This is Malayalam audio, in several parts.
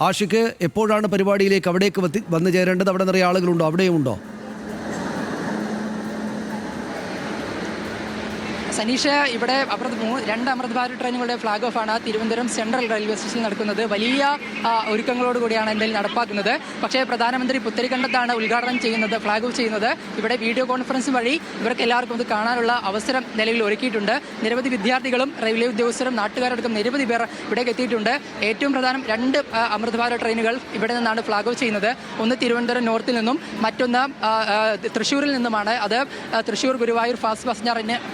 ആഷിക്ക്, എപ്പോഴാണ് പരിപാടിയിലേക്ക് അവിടേക്ക് വന്നു ചേരേണ്ടത്? അവിടെ നിറയെ ആളുകളുണ്ടോ? അവിടെയും ഉണ്ടോ? സനീഷ്, ഇവിടെ രണ്ട് അമൃത് ഭാരത് ട്രെയിനുകളുടെ ഫ്ലാഗ് ഓഫ് ആണ് തിരുവനന്തപുരം സെൻട്രൽ റെയിൽവേ സ്റ്റേഷനിൽ നടക്കുന്നത്. വലിയ ഒരുക്കങ്ങളോട് കൂടിയാണ് എന്തായാലും നടപ്പാക്കുന്നത്. പക്ഷേ പ്രധാനമന്ത്രി പുത്തരിക്കണ്ടത്താണ് ഉദ്ഘാടനം ചെയ്യുന്നത്, ഫ്ലാഗ് ഓഫ് ചെയ്യുന്നത്. ഇവിടെ വീഡിയോ കോൺഫറൻസ് വഴി ഇവർക്ക് എല്ലാവർക്കും ഇത് കാണാനുള്ള അവസരം നിലവിൽ ഒരുക്കിയിട്ടുണ്ട്. നിരവധി വിദ്യാർത്ഥികളും റെയിൽവേ ഉദ്യോഗസ്ഥരും നാട്ടുകാരടക്കം നിരവധി പേർ ഇവിടേക്ക് എത്തിയിട്ടുണ്ട്. ഏറ്റവും പ്രധാനം രണ്ട് അമൃത് ഭാരത് ട്രെയിനുകൾ ഇവിടെ നിന്നാണ് ഫ്ലാഗ് ഓഫ് ചെയ്യുന്നത്. ഒന്ന് തിരുവനന്തപുരം നോർത്തിൽ നിന്നും മറ്റൊന്ന് തൃശ്ശൂരിൽ നിന്നുമാണ്. അത് തൃശ്ശൂർ ഗുരുവായൂർ ഫാസ്റ്റ്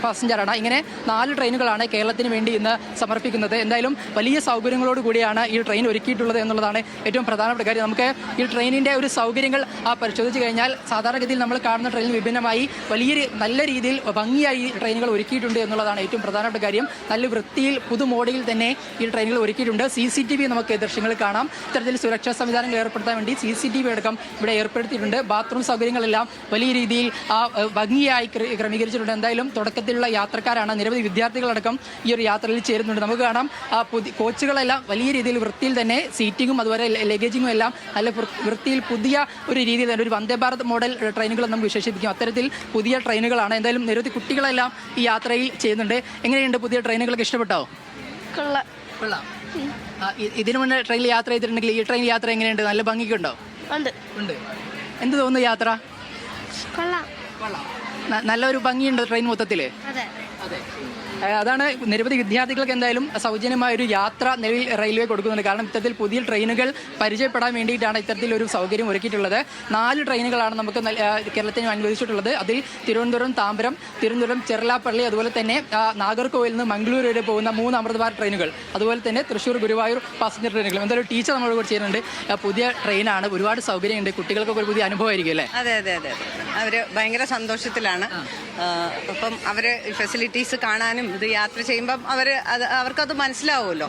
പാസഞ്ചറാണ്. ഇങ്ങനെ 4 ട്രെയിനുകളാണ് കേരളത്തിന് വേണ്ടി ഇന്ന് സമർപ്പിക്കുന്നത്. എന്തായാലും വലിയ സൗകര്യങ്ങളോട് കൂടിയാണ് ഈ ട്രെയിൻ ഒരുക്കിയിട്ടുള്ളത് എന്നുള്ളതാണ് ഏറ്റവും പ്രധാനപ്പെട്ട കാര്യം. നമുക്ക് ഈ ട്രെയിനിൻ്റെ ഒരു സൗകര്യങ്ങൾ പരിശോധിച്ച് കഴിഞ്ഞാൽ സാധാരണഗതിയിൽ നമ്മൾ കാണുന്ന ട്രെയിനിൽ വിഭിന്നമായി നല്ല രീതിയിൽ ഭംഗിയായി ട്രെയിനുകൾ ഒരുക്കിയിട്ടുണ്ട് എന്നുള്ളതാണ് ഏറ്റവും പ്രധാനപ്പെട്ട കാര്യം. നല്ല വൃത്തിയിൽ പുതുമോടിയിൽ തന്നെ ഈ ട്രെയിനുകൾ ഒരുക്കിയിട്ടുണ്ട്. CCTV നമുക്ക് ദൃശ്യങ്ങൾ കാണാം. ഇത്തരത്തിൽ സുരക്ഷാ സംവിധാനങ്ങൾ ഏർപ്പെടുത്താൻ വേണ്ടി CCTV അടക്കം ഇവിടെ ഏർപ്പെടുത്തിയിട്ടുണ്ട്. ബാത്റൂം സൗകര്യങ്ങളെല്ലാം വലിയ രീതിയിൽ ഭംഗിയായി ക്രമീകരിച്ചിട്ടുണ്ട്. എന്തായാലും തുടക്കത്തിലുള്ള യാത്രക്കാരാണ്. നിരവധി വിദ്യാർത്ഥികളടക്കം ഈ ഒരു യാത്രയിൽ ചേരുന്നുണ്ട്. നമുക്ക് കാണാം കോച്ചുകളെല്ലാം വലിയ രീതിയിൽ വൃത്തിയിൽ തന്നെ സീറ്റിങ്ങും അതുപോലെ ലഗേജിങ്ങും എല്ലാം നല്ല വൃത്തിയിൽ പുതിയ ഒരു രീതിയിൽ തന്നെ ഒരു വന്ദേ ഭാരത് മോഡൽ ട്രെയിനുകൾ നമുക്ക് വിശേഷിപ്പിക്കും. അത്തരത്തിൽ പുതിയ ട്രെയിനുകളാണ്. എന്തായാലും നിരവധി കുട്ടികളെല്ലാം ഈ യാത്രയിൽ ചെയ്യുന്നുണ്ട്. എങ്ങനെയുണ്ട് പുതിയ ട്രെയിനുകളൊക്കെ? ഇഷ്ടപ്പെട്ടോ? കൊള്ളാം. ഇതിനു മുന്നേ ട്രെയിനിൽ യാത്ര ചെയ്തിട്ടുണ്ടെങ്കിൽ ഈ ട്രെയിൻ യാത്ര എങ്ങനെയുണ്ട്? നല്ല ഭംഗിക്കുണ്ടോ? ഉണ്ട്. എന്ത് തോന്നുന്നു യാത്ര? നല്ലൊരു ഭംഗിയുണ്ട് ട്രെയിൻ മൊത്തത്തില്. അതെ. അതാണ് നിരവധി വിദ്യാർത്ഥികൾക്ക് എന്തായാലും സൗജന്യമായ ഒരു യാത്ര നിലവിൽ റെയിൽവേ കൊടുക്കുന്നുണ്ട്. കാരണം ഇത്തരത്തിൽ പുതിയ ട്രെയിനുകൾ പരിചയപ്പെടാൻ വേണ്ടിയിട്ടാണ് ഇത്തരത്തിലൊരു സൗകര്യം ഒരുക്കിയിട്ടുള്ളത്. 4 ട്രെയിനുകളാണ് നമുക്ക് കേരളത്തിന് അനുവദിച്ചിട്ടുള്ളത്. അതിൽ തിരുവനന്തപുരം താമ്പരം, തിരുവനന്തപുരം ചെർലാപ്പള്ളി, അതുപോലെ തന്നെ നാഗർകോവിൽ നിന്ന് മംഗളൂരു വരെ പോകുന്ന 3 അമൃത് ഭാരത് ട്രെയിനുകൾ, അതുപോലെ തന്നെ തൃശ്ശൂർ ഗുരുവായൂർ പാസഞ്ചർ ട്രെയിനുകൾ. എന്തായാലും ടീച്ചർ നമ്മളോട് കൂടി ചെയ്യുന്നുണ്ട്. പുതിയ ട്രെയിനാണ്, ഒരുപാട് സൗകര്യമുണ്ട്. കുട്ടികൾക്കൊക്കെ ഒരു പുതിയ അനുഭവമായിരിക്കും അല്ലേ? അതെ. അവർ ഭയങ്കര സന്തോഷത്തിലാണ്. അപ്പം അവർ ഫെസിലിറ്റീസ് കാണാനും ഇത് യാത്ര ചെയ്യുമ്പം അവർക്കത് മനസ്സിലാവുമല്ലോ.